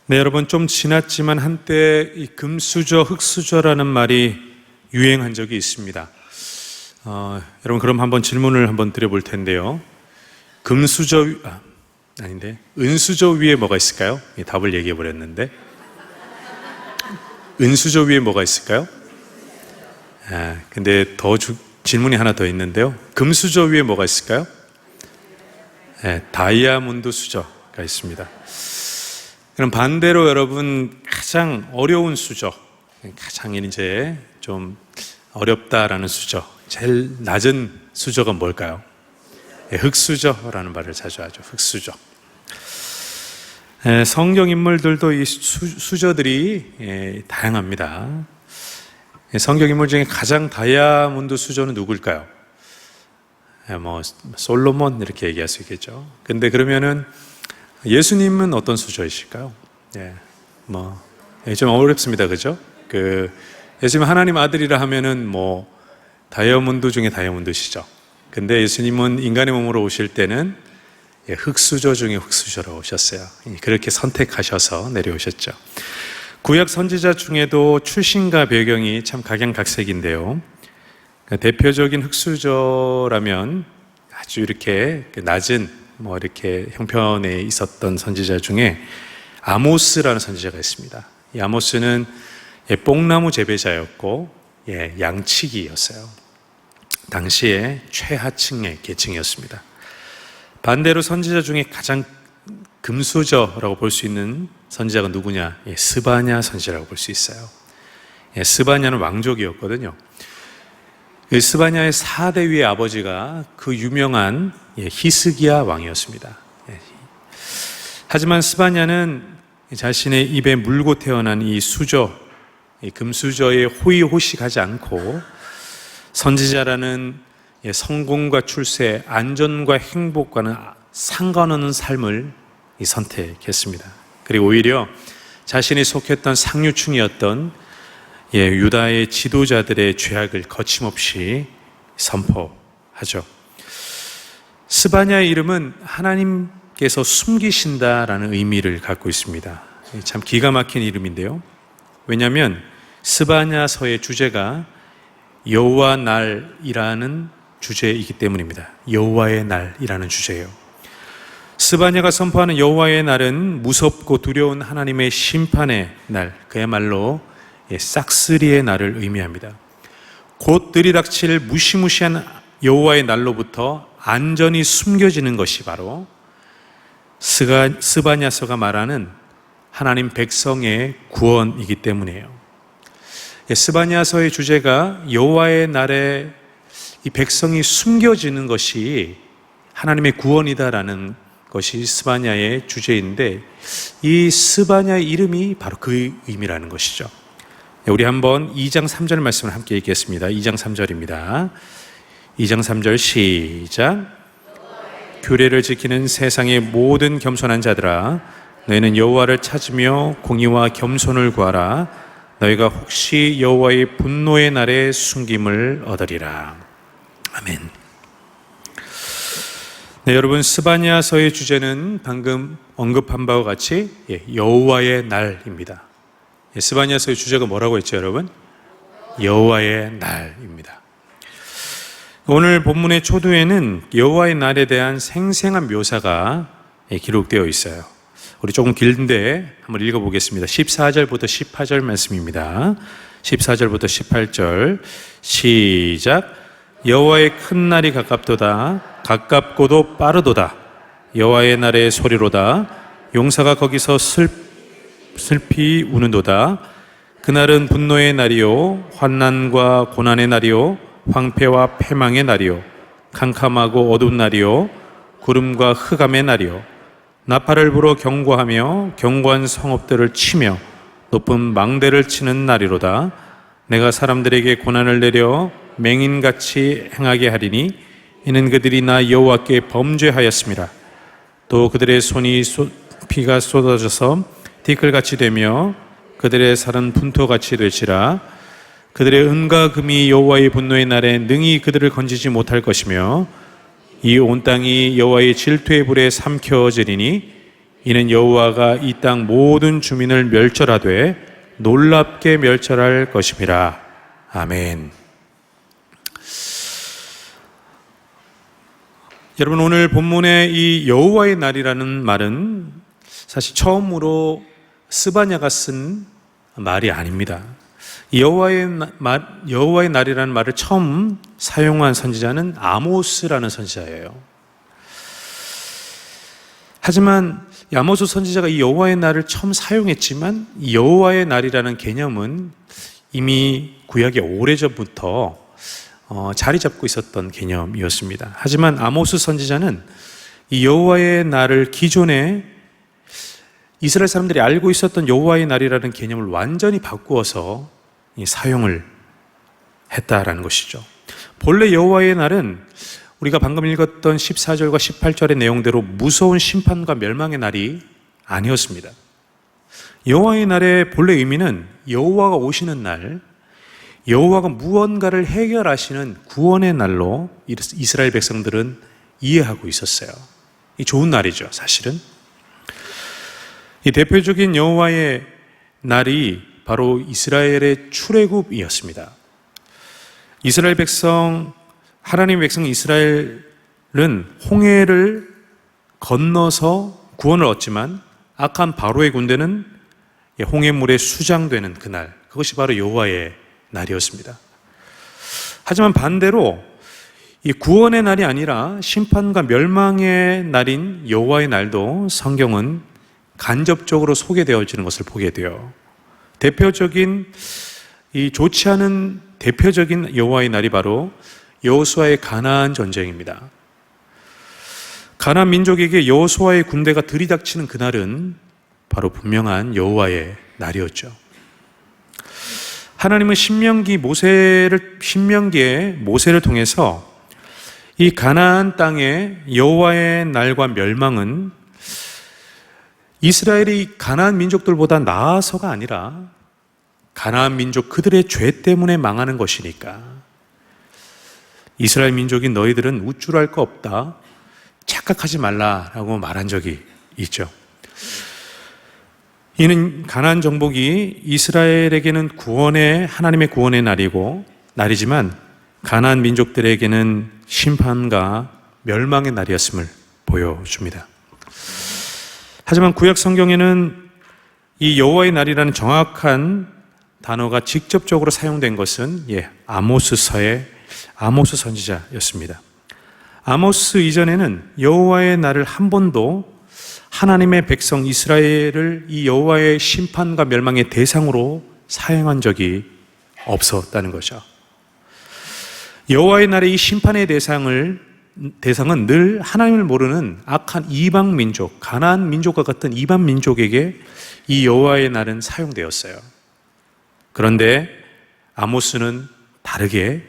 네, 여러분, 좀 지났지만 한때 이 금수저, 흑수저라는 말이 유행한 적이 있습니다. 여러분, 그럼 한번 질문을 한번 드려볼 텐데요. 은수저 위에 뭐가 있을까요? 답을 얘기해 버렸는데. 은수저 위에 뭐가 있을까요? 근데 질문이 하나 더 있는데요. 금수저 위에 뭐가 있을까요? 다이아몬드 수저가 있습니다. 그럼 반대로 여러분, 가장 어려운 수저, 가장 이제 좀 어렵다라는 수저, 제일 낮은 수저가 뭘까요? 흑수저라는 말을 자주 하죠. 흑수저. 성경 인물들도 이 수저들이 다양합니다. 성경 인물 중에 가장 다이아몬드 수저는 누굴까요? 솔로몬 이렇게 얘기할 수 있겠죠. 근데 그러면은 예수님은 어떤 수저이실까요? 좀 어렵습니다. 그죠? 예수님 하나님 아들이라 하면은 다이아몬드 중에 다이아몬드시죠. 근데 예수님은 인간의 몸으로 오실 때는 흑수저 중에 흑수저로 오셨어요. 그렇게 선택하셔서 내려오셨죠. 구약 선지자 중에도 출신과 배경이 참 각양각색인데요. 대표적인 흑수저라면 아주 이렇게 낮은 이렇게 형편에 있었던 선지자 중에 아모스라는 선지자가 있습니다. 이 아모스는 뽕나무 재배자였고 양치기였어요. 당시에 최하층의 계층이었습니다. 반대로 선지자 중에 가장 금수저라고 볼 수 있는 선지자가 누구냐? 스바냐 선지자라고 볼 수 있어요. 스바냐는 왕족이었거든요. 스바냐의 4대 위의 아버지가 그 유명한 히스기야 왕이었습니다. 하지만 스바냐는 자신의 입에 물고 태어난 이 수저, 이 금수저에 호의호식하지 않고 선지자라는 성공과 출세, 안전과 행복과는 상관없는 삶을 선택했습니다. 그리고 오히려 자신이 속했던 상류층이었던 유다의 지도자들의 죄악을 거침없이 선포하죠. 스바냐의 이름은 하나님께서 숨기신다라는 의미를 갖고 있습니다. 참 기가 막힌 이름인데요. 왜냐하면 스바냐서의 주제가 여호와 날이라는 주제이기 때문입니다. 여호와의 날이라는 주제예요. 스바냐가 선포하는 여호와의 날은 무섭고 두려운 하나님의 심판의 날, 그야말로 싹쓸이의 날을 의미합니다. 곧 들이닥칠 무시무시한 여호와의 날로부터 안전이 숨겨지는 것이 바로 스바냐서가 말하는 하나님 백성의 구원이기 때문이에요. 스바냐서의 주제가 여호와의 날에 이 백성이 숨겨지는 것이 하나님의 구원이다라는 것이 스바냐의 주제인데, 이 스바냐의 이름이 바로 그 의미라는 것이죠. 우리 한번 2장 3절 말씀을 함께 읽겠습니다. 2장 3절입니다. 2장 3절 시작. 규례를 지키는 세상의 모든 겸손한 자들아, 너희는 여호와를 찾으며 공의와 겸손을 구하라. 너희가 혹시 여호와의 분노의 날에 숨김을 얻으리라. 아멘. 네, 여러분, 스바냐서의 주제는 방금 언급한 바와 같이 여호와의 날입니다. 스바냐서의 주제가 뭐라고 했죠, 여러분? 여호와의 날입니다. 오늘 본문의 초두에는 여호와의 날에 대한 생생한 묘사가 기록되어 있어요. 우리 조금 길는데 한번 읽어보겠습니다. 14절부터 18절 말씀입니다. 14절부터 18절 시작. 여호와의 큰 날이 가깝도다. 가깝고도 빠르도다. 여호와의 날의 소리로다. 용사가 거기서 슬피 우는도다. 그날은 분노의 날이요 환난과 고난의 날이요 황폐와 패망의 날이요 캄캄하고 어두운 날이요 구름과 흑암의 날이요 나팔을 불어 경고하며 견고한 성읍들을 치며 높은 망대를 치는 날이로다. 내가 사람들에게 고난을 내려 맹인같이 행하게 하리니 이는 그들이 나 여호와께 범죄하였습니다. 또 그들의 손이 피가 쏟아져서 티끌같이 되며 그들의 살은 분토같이 될지라. 그들의 은과 금이 여호와의 분노의 날에 능히 그들을 건지지 못할 것이며 이 온 땅이 여호와의 질투의 불에 삼켜지리니 이는 여호와가 이 땅 모든 주민을 멸절하되 놀랍게 멸절할 것임이라. 아멘. 여러분, 오늘 본문의 이 여호와의 날이라는 말은 사실 처음으로 스바냐가 쓴 말이 아닙니다. 여호와의 날이라는 말을 처음 사용한 선지자는 아모스라는 선지자예요. 하지만 아모스 선지자가 이 여호와의 날을 처음 사용했지만 이 여호와의 날이라는 개념은 이미 구약의 오래전부터 자리 잡고 있었던 개념이었습니다. 하지만 아모스 선지자는 이 여호와의 날을 기존에 이스라엘 사람들이 알고 있었던 여호와의 날이라는 개념을 완전히 바꾸어서 사용을 했다라는 것이죠. 본래 여호와의 날은 우리가 방금 읽었던 14절과 18절의 내용대로 무서운 심판과 멸망의 날이 아니었습니다. 여호와의 날의 본래 의미는 여호와가 오시는 날, 여호와가 무언가를 해결하시는 구원의 날로 이스라엘 백성들은 이해하고 있었어요. 이 좋은 날이죠, 사실은. 이 대표적인 여호와의 날이 바로 이스라엘의 출애굽이었습니다. 이스라엘 백성, 하나님의 백성 이스라엘은 홍해를 건너서 구원을 얻지만 악한 바로의 군대는 홍해물에 수장되는 그날, 그것이 바로 여호와의 날이었습니다. 하지만 반대로 이 구원의 날이 아니라 심판과 멸망의 날인 여호와의 날도 성경은 간접적으로 소개되어지는 것을 보게 돼요. 좋지 않은 대표적인 여호와의 날이 바로 여호수아의 가나안 전쟁입니다. 가나안 민족에게 여호수아의 군대가 들이닥치는 그날은 바로 분명한 여호와의 날이었죠. 하나님은 신명기에 모세를 통해서 이 가나안 땅의 여호와의 날과 멸망은 이스라엘이 가나안 민족들보다 나아서가 아니라 가나안 민족 그들의 죄 때문에 망하는 것이니까 이스라엘 민족인 너희들은 우쭐할 거 없다, 착각하지 말라라고 말한 적이 있죠. 이는 가나안 정복이 이스라엘에게는 하나님의 구원의 날이지만 가나안 민족들에게는 심판과 멸망의 날이었음을 보여줍니다. 하지만 구약 성경에는 이 여호와의 날이라는 정확한 단어가 직접적으로 사용된 것은 아모스서의 아모스 선지자였습니다. 아모스 이전에는 여호와의 날을 한 번도 하나님의 백성 이스라엘을 이 여호와의 심판과 멸망의 대상으로 사용한 적이 없었다는 거죠. 여호와의 날의 이 심판의 대상은 늘 하나님을 모르는 악한 이방 민족, 가나안 민족과 같은 이방 민족에게 이 여호와의 날은 사용되었어요. 그런데 아모스는 다르게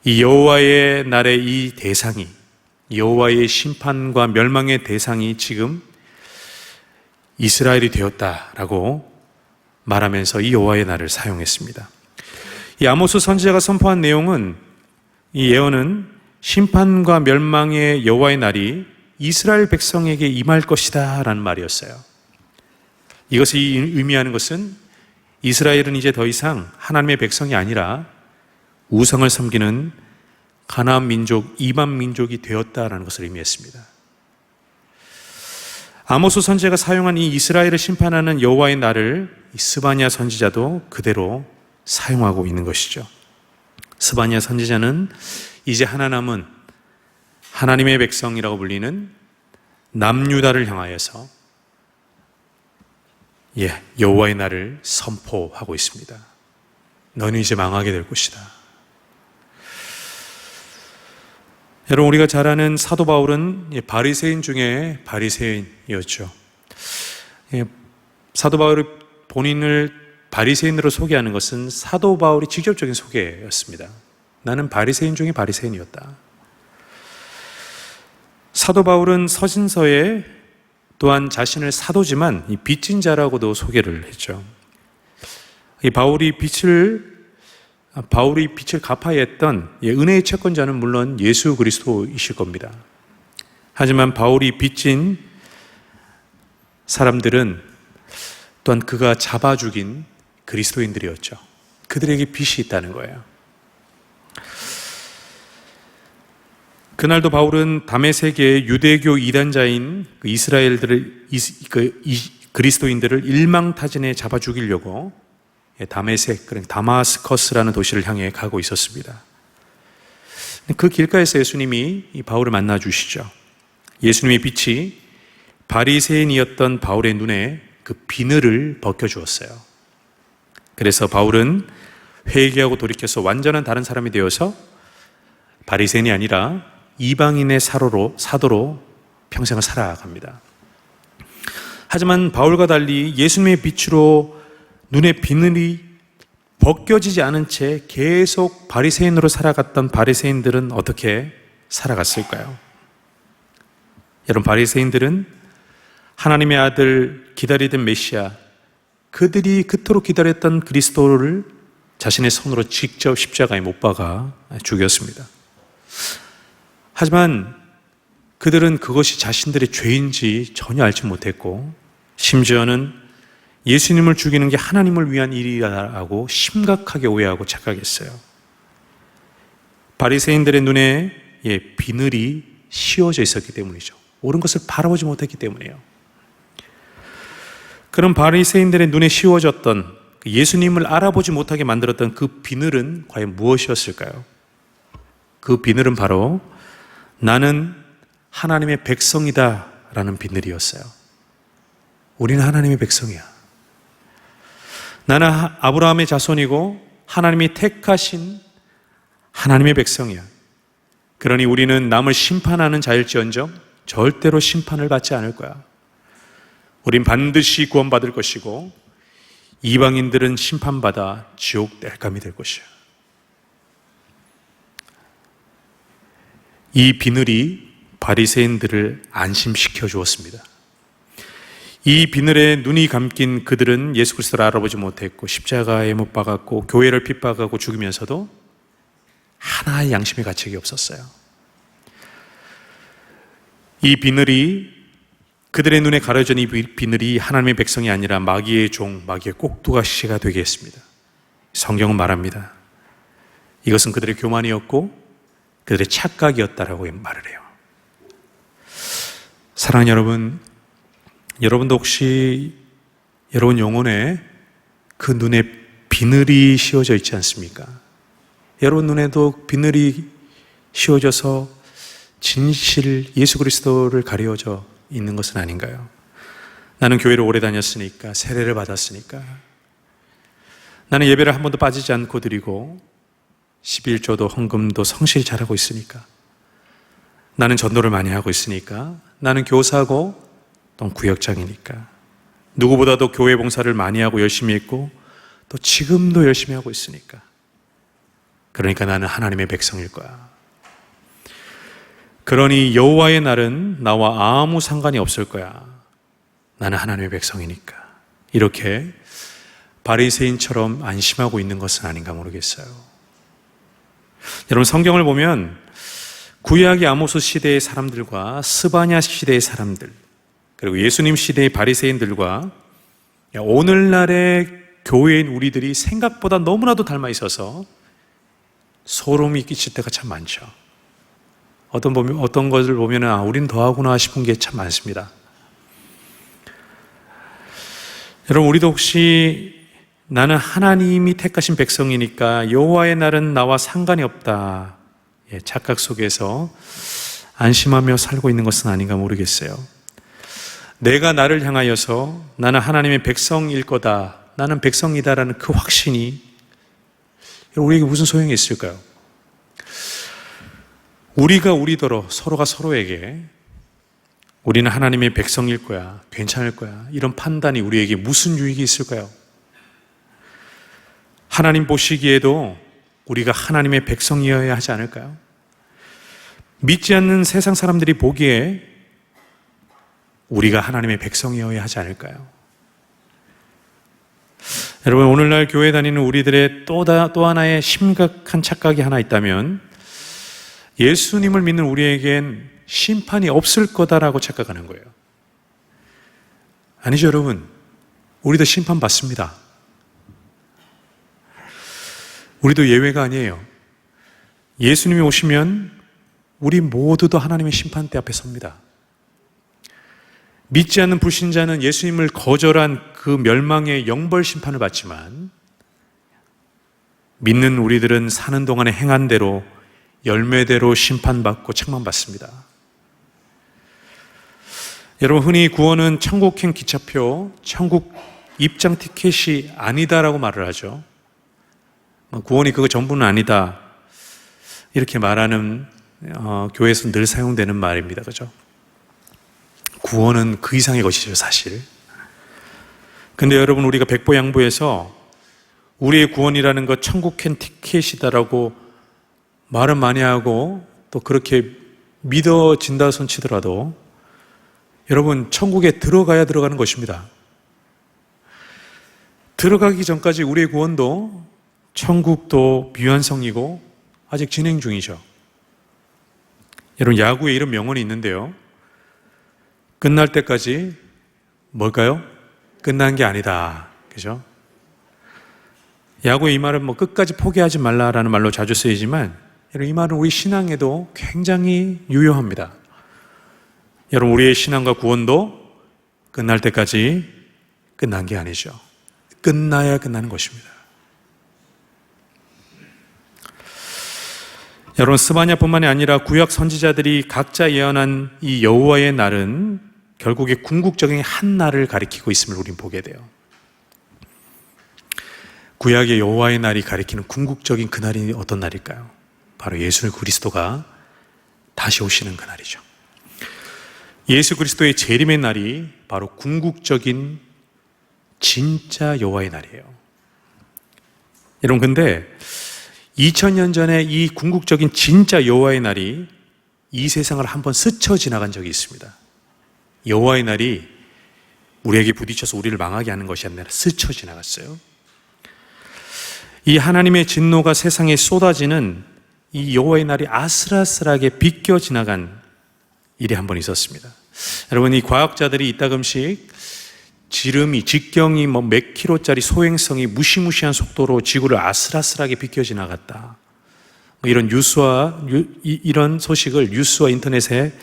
이 여호와의 날의 이 대상이, 여호와의 심판과 멸망의 대상이 지금 이스라엘이 되었다라고 말하면서 이 여호와의 날을 사용했습니다. 이 아모스 선지자가 선포한 내용은, 이 예언은 심판과 멸망의 여호와의 날이 이스라엘 백성에게 임할 것이다 라는 말이었어요. 이것이 의미하는 것은 이스라엘은 이제 더 이상 하나님의 백성이 아니라 우상을 섬기는 가나안 민족, 이방 민족이 되었다라는 것을 의미했습니다. 아모스 선지자가 사용한 이 이스라엘을 심판하는 여호와의 날을 스바냐 선지자도 그대로 사용하고 있는 것이죠. 스바냐 선지자는 이제 하나 남은 하나님의 백성이라고 불리는 남유다를 향하여서 여호와의 날을 선포하고 있습니다. 너는 이제 망하게 될 것이다. 여러분, 우리가 잘 아는 사도 바울은 바리새인 중에 바리새인이었죠. 사도 바울이 본인을 바리새인으로 소개하는 것은 사도 바울이 직접적인 소개였습니다. 나는 바리새인 중에 바리새인이었다. 사도 바울은 서신서에 또한 자신을 사도지만 이 빚진 자라고도 소개를 했죠. 이 바울이 빚을 갚아야 했던 은혜의 채권자는 물론 예수 그리스도이실 겁니다. 하지만 바울이 빚진 사람들은 또한 그가 잡아 죽인 그리스도인들이었죠. 그들에게 빚이 있다는 거예요. 그날도 바울은 다메섹의 유대교 이단자인 그리스도인들을 일망타진에 잡아 죽이려고 다메섹, 다마스커스라는 도시를 향해 가고 있었습니다. 그 길가에서 예수님이 이 바울을 만나 주시죠. 예수님의 빛이 바리새인이었던 바울의 눈에 그 비늘을 벗겨 주었어요. 그래서 바울은 회개하고 돌이켜서 완전한 다른 사람이 되어서 바리새인이 아니라 이방인의 사도로 평생을 살아갑니다. 하지만 바울과 달리 예수님의 빛으로 눈의 비늘이 벗겨지지 않은 채 계속 바리새인으로 살아갔던 바리새인들은 어떻게 살아갔을까요? 여러분, 바리새인들은 하나님의 아들, 기다리던 메시아, 그들이 그토록 기다렸던 그리스도를 자신의 손으로 직접 십자가에 못 박아 죽였습니다. 하지만 그들은 그것이 자신들의 죄인지 전혀 알지 못했고, 심지어는 예수님을 죽이는 게 하나님을 위한 일이라고 심각하게 오해하고 착각했어요. 바리새인들의 눈에 비늘이 씌워져 있었기 때문이죠. 옳은 것을 바라보지 못했기 때문이에요. 그런 바리새인들의 눈에 씌워졌던, 예수님을 알아보지 못하게 만들었던 그 비늘은 과연 무엇이었을까요? 그 비늘은 바로 나는 하나님의 백성이다 라는 비늘이었어요. 우리는 하나님의 백성이야. 나는 아브라함의 자손이고 하나님이 택하신 하나님의 백성이야. 그러니 우리는 남을 심판하는 자일지언정 절대로 심판을 받지 않을 거야. 우린 반드시 구원받을 것이고 이방인들은 심판받아 지옥 땔감이 될 것이야. 이 비늘이 바리새인들을 안심시켜 주었습니다. 이 비늘에 눈이 감긴 그들은 예수 그리스도를 알아보지 못했고 십자가에 못 박았고 교회를 핍박하고 죽이면서도 하나의 양심의 가책이 없었어요. 이 비늘이, 그들의 눈에 가려진 이 비늘이 하나님의 백성이 아니라 마귀의 종, 마귀의 꼭두가시가 되게 했습니다. 성경은 말합니다. 이것은 그들의 교만이었고 그들의 착각이었다라고 말을 해요. 사랑하는 여러분, 여러분도 혹시 여러분 영혼에 그 눈에 비늘이 씌워져 있지 않습니까? 여러분 눈에도 비늘이 씌워져서 진실 예수 그리스도를 가려져 있는 것은 아닌가요? 나는 교회를 오래 다녔으니까, 세례를 받았으니까, 나는 예배를 한 번도 빠지지 않고 드리고 11조도 헌금도 성실히 잘하고 있으니까, 나는 전도를 많이 하고 있으니까, 나는 교사고 또 구역장이니까, 누구보다도 교회 봉사를 많이 하고 열심히 했고 또 지금도 열심히 하고 있으니까, 그러니까 나는 하나님의 백성일 거야. 그러니 여호와의 날은 나와 아무 상관이 없을 거야. 나는 하나님의 백성이니까. 이렇게 바리새인처럼 안심하고 있는 것은 아닌가 모르겠어요. 여러분, 성경을 보면 구약의 아모스 시대의 사람들과 스바냐 시대의 사람들, 그리고 예수님 시대의 바리새인들과 오늘날의 교회인 우리들이 생각보다 너무나도 닮아 있어서 소름이 끼칠 때가 참 많죠. 어떤 것을 보면 우린 더하구나 싶은 게 참 많습니다. 여러분, 우리도 혹시 나는 하나님이 택하신 백성이니까 여호와의 날은 나와 상관이 없다, 착각 속에서 안심하며 살고 있는 것은 아닌가 모르겠어요. 내가 나를 향하여서 나는 하나님의 백성일 거다, 나는 백성이다라는 그 확신이 우리에게 무슨 소용이 있을까요? 우리가 우리더러 서로가 서로에게 우리는 하나님의 백성일 거야, 괜찮을 거야, 이런 판단이 우리에게 무슨 유익이 있을까요? 하나님 보시기에도 우리가 하나님의 백성이어야 하지 않을까요? 믿지 않는 세상 사람들이 보기에 우리가 하나님의 백성이어야 하지 않을까요? 여러분, 오늘날 교회 다니는 우리들의 또 하나의 심각한 착각이 하나 있다면, 예수님을 믿는 우리에겐 심판이 없을 거다라고 착각하는 거예요. 아니죠, 여러분. 우리도 심판받습니다. 우리도 예외가 아니에요. 예수님이 오시면 우리 모두도 하나님의 심판대 앞에 섭니다. 믿지 않는 불신자는 예수님을 거절한 그 멸망의 영벌 심판을 받지만, 믿는 우리들은 사는 동안에 행한 대로 열매대로 심판받고 책망받습니다. 여러분, 흔히 구원은 천국행 기차표, 천국 입장 티켓이 아니다라고 말을 하죠. 구원이 그거 전부는 아니다, 이렇게 말하는 교회에서 늘 사용되는 말입니다. 그죠? 구원은 그 이상의 것이죠, 사실. 근데 여러분, 우리가 백보양보해서 우리의 구원이라는 것 천국행 티켓이다라고 말은 많이 하고 또 그렇게 믿어진다 손치더라도, 여러분, 천국에 들어가야 들어가는 것입니다. 들어가기 전까지 우리의 구원도, 천국도 미완성이고 아직 진행 중이죠. 여러분, 야구에 이런 명언이 있는데요. 끝날 때까지 뭘까요? 끝난 게 아니다. 그죠? 야구의 이 말은 끝까지 포기하지 말라라는 말로 자주 쓰이지만, 여러분, 이 말은 우리 신앙에도 굉장히 유효합니다. 여러분, 우리의 신앙과 구원도 끝날 때까지 끝난 게 아니죠. 끝나야 끝나는 것입니다. 여러분, 스바냐뿐만이 아니라 구약 선지자들이 각자 예언한 이 여호와의 날은 결국에 궁극적인 한 날을 가리키고 있음을 우린 보게 돼요. 구약의 여호와의 날이 가리키는 궁극적인 그 날이 어떤 날일까요? 바로 예수 그리스도가 다시 오시는 그 날이죠. 예수 그리스도의 재림의 날이 바로 궁극적인 진짜 여호와의 날이에요. 여러분, 근데 2000년 전에 이 궁극적인 진짜 여호와의 날이 이 세상을 한번 스쳐 지나간 적이 있습니다. 여호와의 날이 우리에게 부딪혀서 우리를 망하게 하는 것이 아니라 스쳐 지나갔어요. 이 하나님의 진노가 세상에 쏟아지는 이 여호와의 날이 아슬아슬하게 비껴 지나간 일이 한 번 있었습니다. 여러분, 이 과학자들이 이따금씩 직경이 몇 킬로짜리 소행성이 무시무시한 속도로 지구를 아슬아슬하게 비껴 지나갔다, 이런 이런 소식을 뉴스와 인터넷에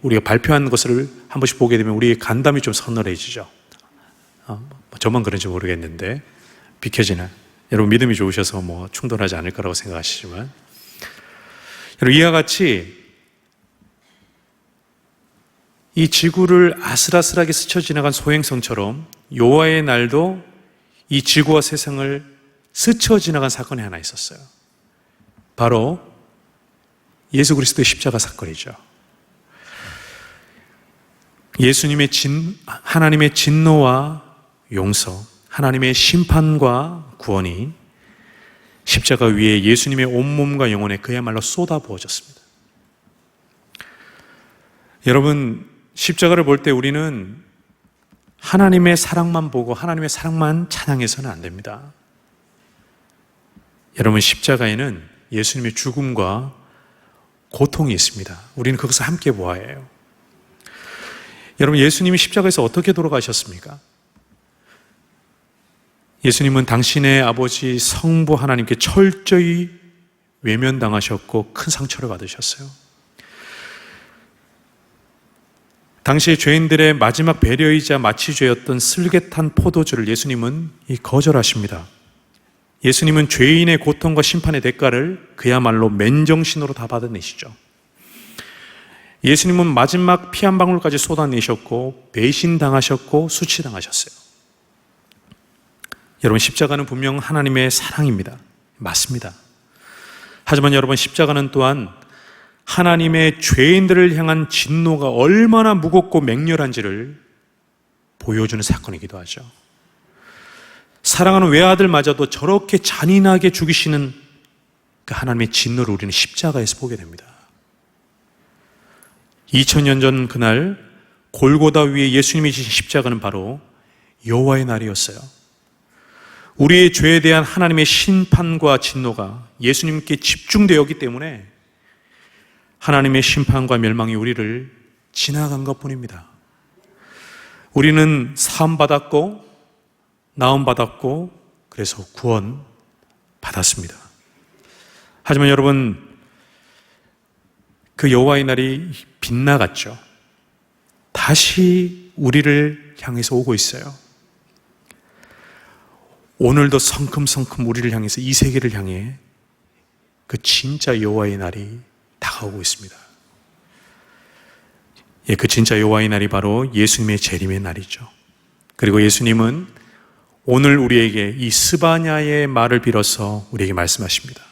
우리가 발표한 것을 한 번씩 보게 되면 우리의 간담이 좀 서늘해지죠. 저만 그런지 모르겠는데 비켜지는, 여러분 믿음이 좋으셔서 충돌하지 않을 거라고 생각하시지만, 여러분, 이와 같이 이 지구를 아슬아슬하게 스쳐 지나간 소행성처럼 여호와의 날도 이 지구와 세상을 스쳐 지나간 사건이 하나 있었어요. 바로 예수 그리스도의 십자가 사건이죠. 예수님의 하나님의 진노와 용서, 하나님의 심판과 구원이 십자가 위에 예수님의 온몸과 영혼에 그야말로 쏟아부어졌습니다. 여러분, 십자가를 볼 때 우리는 하나님의 사랑만 보고 하나님의 사랑만 찬양해서는 안 됩니다. 여러분, 십자가에는 예수님의 죽음과 고통이 있습니다. 우리는 그것을 함께 보아야 해요. 여러분, 예수님이 십자가에서 어떻게 돌아가셨습니까? 예수님은 당신의 아버지 성부 하나님께 철저히 외면당하셨고 큰 상처를 받으셨어요. 당시 죄인들의 마지막 배려이자 마취죄였던 슬개탄 포도주를 예수님은 거절하십니다. 예수님은 죄인의 고통과 심판의 대가를 그야말로 맨정신으로 다 받아내시죠. 예수님은 마지막 피 한 방울까지 쏟아내셨고 배신당하셨고 수치당하셨어요. 여러분, 십자가는 분명 하나님의 사랑입니다. 맞습니다. 하지만 여러분, 십자가는 또한 하나님의 죄인들을 향한 진노가 얼마나 무겁고 맹렬한지를 보여주는 사건이기도 하죠. 사랑하는 외아들마저도 저렇게 잔인하게 죽이시는 그 하나님의 진노를 우리는 십자가에서 보게 됩니다. 2000년 전 그날 골고다 위에 예수님이 지신 십자가는 바로 여호와의 날이었어요. 우리의 죄에 대한 하나님의 심판과 진노가 예수님께 집중되었기 때문에 하나님의 심판과 멸망이 우리를 지나간 것뿐입니다. 우리는 사함받았고 나음받았고 그래서 구원 받았습니다. 하지만 여러분, 그 여호와의 날이 빗나갔죠. 다시 우리를 향해서 오고 있어요. 오늘도 성큼성큼 우리를 향해서, 이 세계를 향해 그 진짜 여호와의 날이 다가오고 있습니다. 예, 그 진짜 여호와의 날이 바로 예수님의 재림의 날이죠. 그리고 예수님은 오늘 우리에게 이 스바냐의 말을 빌어서 우리에게 말씀하십니다.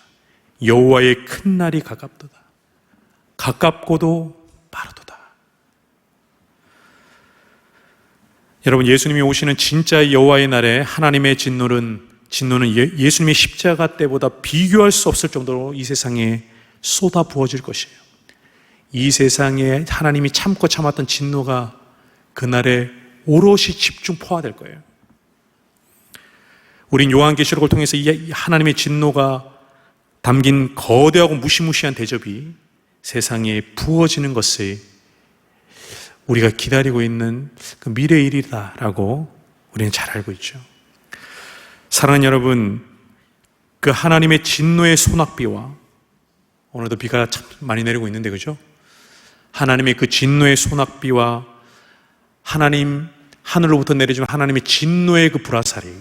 여호와의 큰 날이 가깝도다. 가깝고도 빠르도다. 여러분, 예수님이 오시는 진짜 여호와의 날에 하나님의 진노는 예수님의 십자가 때보다 비교할 수 없을 정도로 이 세상에 쏟아 부어질 것이에요. 이 세상에 하나님이 참고 참았던 진노가 그날에 오롯이 집중 포화될 거예요. 우린 요한계시록을 통해서 이 하나님의 진노가 담긴 거대하고 무시무시한 대접이 세상에 부어지는 것을 우리가 기다리고 있는 그 미래의 일이다라고 우리는 잘 알고 있죠. 사랑하는 여러분, 그 하나님의 진노의 소낙비와, 오늘도 비가 참 많이 내리고 있는데, 그죠? 하나님의 그 진노의 소낙비와 하나님 하늘로부터 내려지는 하나님의 진노의 그 불화살이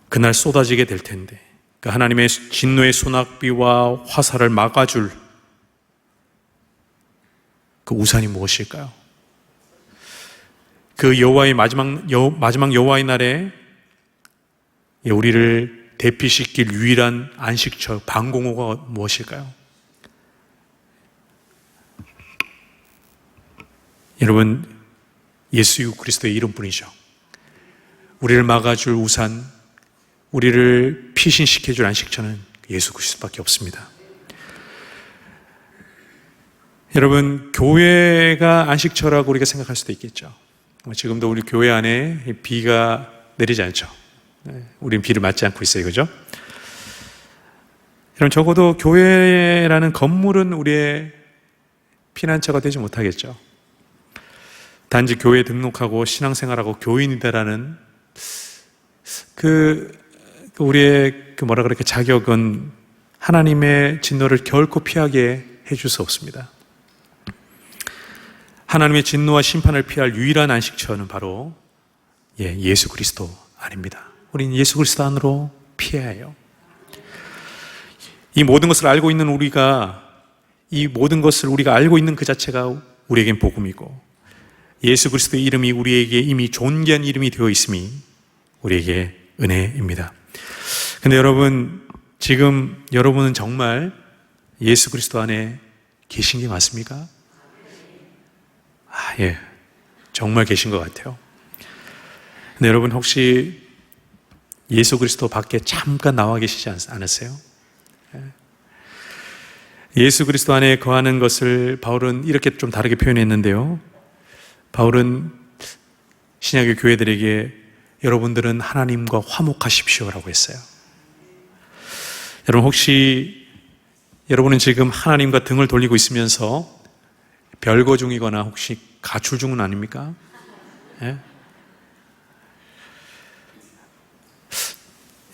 그날 쏟아지게 될 텐데, 그 하나님의 진노의 소낙비와 화살을 막아줄 그 우산이 무엇일까요? 그 여호와의 마지막 여호와의 날에 우리를 대피시킬 유일한 안식처, 방공호가 무엇일까요? 여러분, 예수 그리스도의 이름뿐이죠. 우리를 막아줄 우산, 우리를 피신시켜줄 안식처는 예수 그리스도밖에 없습니다. 여러분, 교회가 안식처라고 우리가 생각할 수도 있겠죠. 지금도 우리 교회 안에 비가 내리지 않죠. 우린 비를 맞지 않고 있어요, 그죠? 여러분, 적어도 교회라는 건물은 우리의 피난처가 되지 못하겠죠. 단지 교회에 등록하고 신앙생활하고 교인이다라는 우리의 자격은 하나님의 진노를 결코 피하게 해줄 수 없습니다. 하나님의 진노와 심판을 피할 유일한 안식처는 바로 예수 그리스도 안입니다. 우리는 예수 그리스도 안으로 피해야 해요. 이 모든 것을 알고 있는 우리가, 이 모든 것을 우리가 알고 있는 그 자체가 우리에겐 복음이고, 예수 그리스도의 이름이 우리에게 이미 존귀한 이름이 되어 있음이 우리에게 은혜입니다. 근데 여러분, 지금 여러분은 정말 예수 그리스도 안에 계신 게 맞습니까? 예, 정말 계신 것 같아요. 근데 여러분, 혹시 예수 그리스도 밖에 잠깐 나와 계시지 않으세요? 예수 그리스도 안에 거하는 것을 바울은 이렇게 좀 다르게 표현했는데요. 바울은 신약의 교회들에게 여러분들은 하나님과 화목하십시오라고 했어요. 여러분, 혹시 여러분은 지금 하나님과 등을 돌리고 있으면서 별거 중이거나 혹시 가출 중은 아닙니까? 예?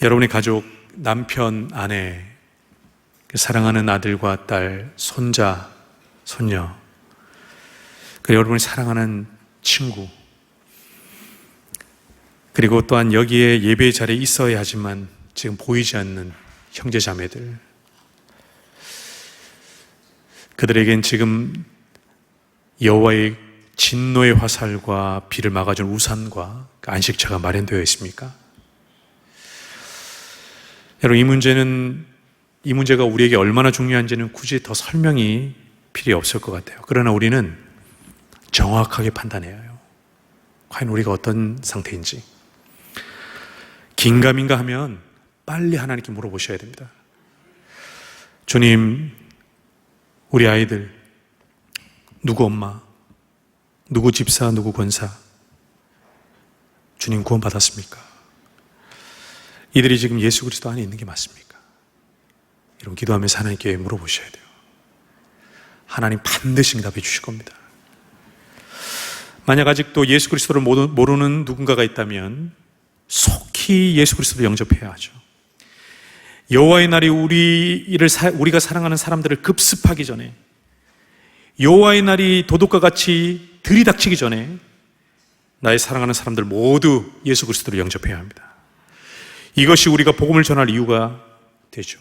여러분의 가족, 남편, 아내, 사랑하는 아들과 딸, 손자, 손녀, 그리고 여러분이 사랑하는 친구, 그리고 또한 여기에 예배의 자리에 있어야 하지만 지금 보이지 않는 형제 자매들, 그들에겐 지금 여호와의 진노의 화살과 비를 막아준 우산과 안식처가 마련되어 있습니까? 여러분, 이 문제가 우리에게 얼마나 중요한지는 굳이 더 설명이 필요 없을 것 같아요. 그러나 우리는 정확하게 판단해야 해요. 과연 우리가 어떤 상태인지. 긴가민가 하면 빨리 하나님께 물어보셔야 됩니다. 주님, 우리 아이들, 누구 엄마, 누구 집사, 누구 권사, 주님 구원 받았습니까? 이들이 지금 예수 그리스도 안에 있는 게 맞습니까? 이런 기도하면서 하나님께 물어보셔야 돼요. 하나님 반드시 응답해 주실 겁니다. 만약 아직도 예수 그리스도를 모르는 누군가가 있다면 속히 예수 그리스도를 영접해야 하죠. 여호와의 날이 우리가 사랑하는 사람들을 급습하기 전에, 여호와의 날이 도둑과 같이 들이닥치기 전에 나의 사랑하는 사람들 모두 예수 그리스도를 영접해야 합니다. 이것이 우리가 복음을 전할 이유가 되죠.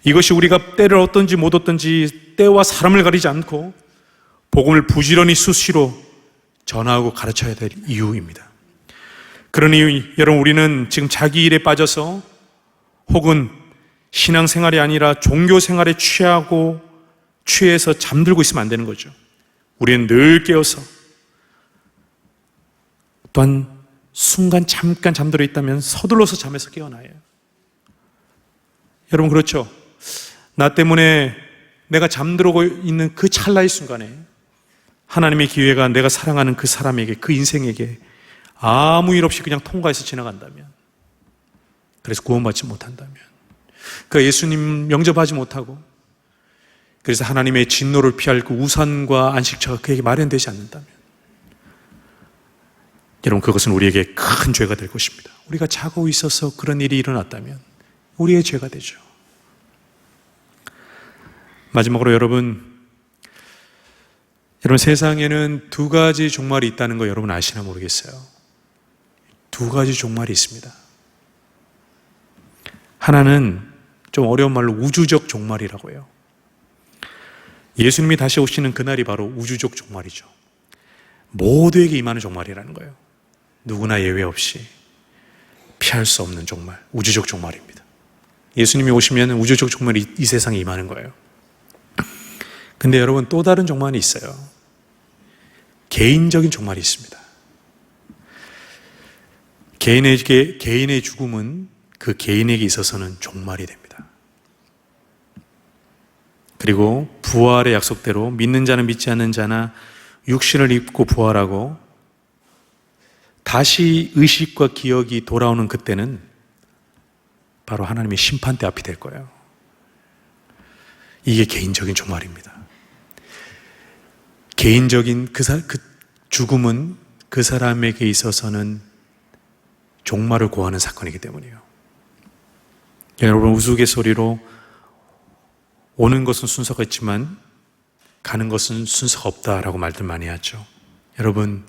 이것이 우리가 때를 얻든지 못 얻든지 때와 사람을 가리지 않고 복음을 부지런히 수시로 전하고 가르쳐야 될 이유입니다. 그러니 여러분, 우리는 지금 자기 일에 빠져서 혹은 신앙생활이 아니라 종교생활에 취해서 잠들고 있으면 안 되는 거죠. 우리는 늘 깨어서, 또한 순간 잠깐 잠들어 있다면 서둘러서 잠에서 깨어나요. 여러분, 그렇죠? 나 때문에 내가 잠들고 있는 그 찰나의 순간에 하나님의 기회가 내가 사랑하는 그 사람에게, 그 인생에게 아무 일 없이 그냥 통과해서 지나간다면, 그래서 구원받지 못한다면, 그 예수님 영접하지 못하고 그래서 하나님의 진노를 피할 그 우산과 안식처가 그에게 마련되지 않는다면, 여러분, 그것은 우리에게 큰 죄가 될 것입니다. 우리가 자고 있어서 그런 일이 일어났다면 우리의 죄가 되죠. 마지막으로 여러분 세상에는 두 가지 종말이 있다는 거 여러분 아시나 모르겠어요. 두 가지 종말이 있습니다. 하나는 좀 어려운 말로 우주적 종말이라고 해요. 예수님이 다시 오시는 그날이 바로 우주적 종말이죠. 모두에게 임하는 종말이라는 거예요. 누구나 예외 없이 피할 수 없는 종말, 우주적 종말입니다. 예수님이 오시면 우주적 종말이 이 세상에 임하는 거예요. 근데 여러분, 또 다른 종말이 있어요. 개인적인 종말이 있습니다. 개인의 죽음은 그 개인에게 있어서는 종말이 됩니다. 그리고 부활의 약속대로 믿는 자는 믿지 않는 자나 육신을 입고 부활하고 다시 의식과 기억이 돌아오는 그때는 바로 하나님의 심판대 앞이 될 거예요. 이게 개인적인 종말입니다. 개인적인 그 죽음은 그 사람에게 있어서는 종말을 고하는 사건이기 때문이에요. 여러분, 우스갯소리로 오는 것은 순서가 있지만 가는 것은 순서가 없다라고 말들 많이 하죠. 여러분,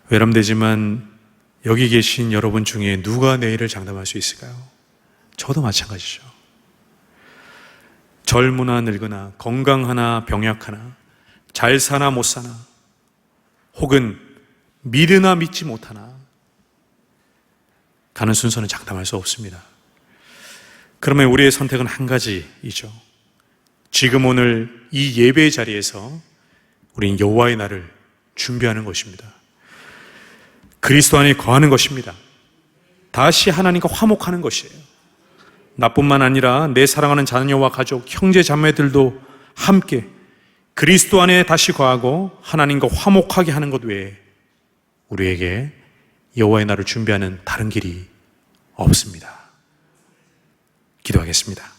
외람되지만 여기 계신 여러분 중에 누가 내일을 장담할 수 있을까요? 저도 마찬가지죠. 젊으나 늙으나, 건강하나 병약하나, 잘 사나 못 사나, 혹은 믿으나 믿지 못하나, 가는 순서는 장담할 수 없습니다. 그러면 우리의 선택은 한 가지이죠. 지금 오늘 이 예배의 자리에서 우리는 여호와의 날을 준비하는 것입니다. 그리스도 안에 거하는 것입니다. 다시 하나님과 화목하는 것이에요. 나뿐만 아니라 내 사랑하는 자녀와 가족, 형제 자매들도 함께 그리스도 안에 다시 거하고 하나님과 화목하게 하는 것 외에 우리에게 여호와의 날을 준비하는 다른 길이 없습니다. 기도하겠습니다.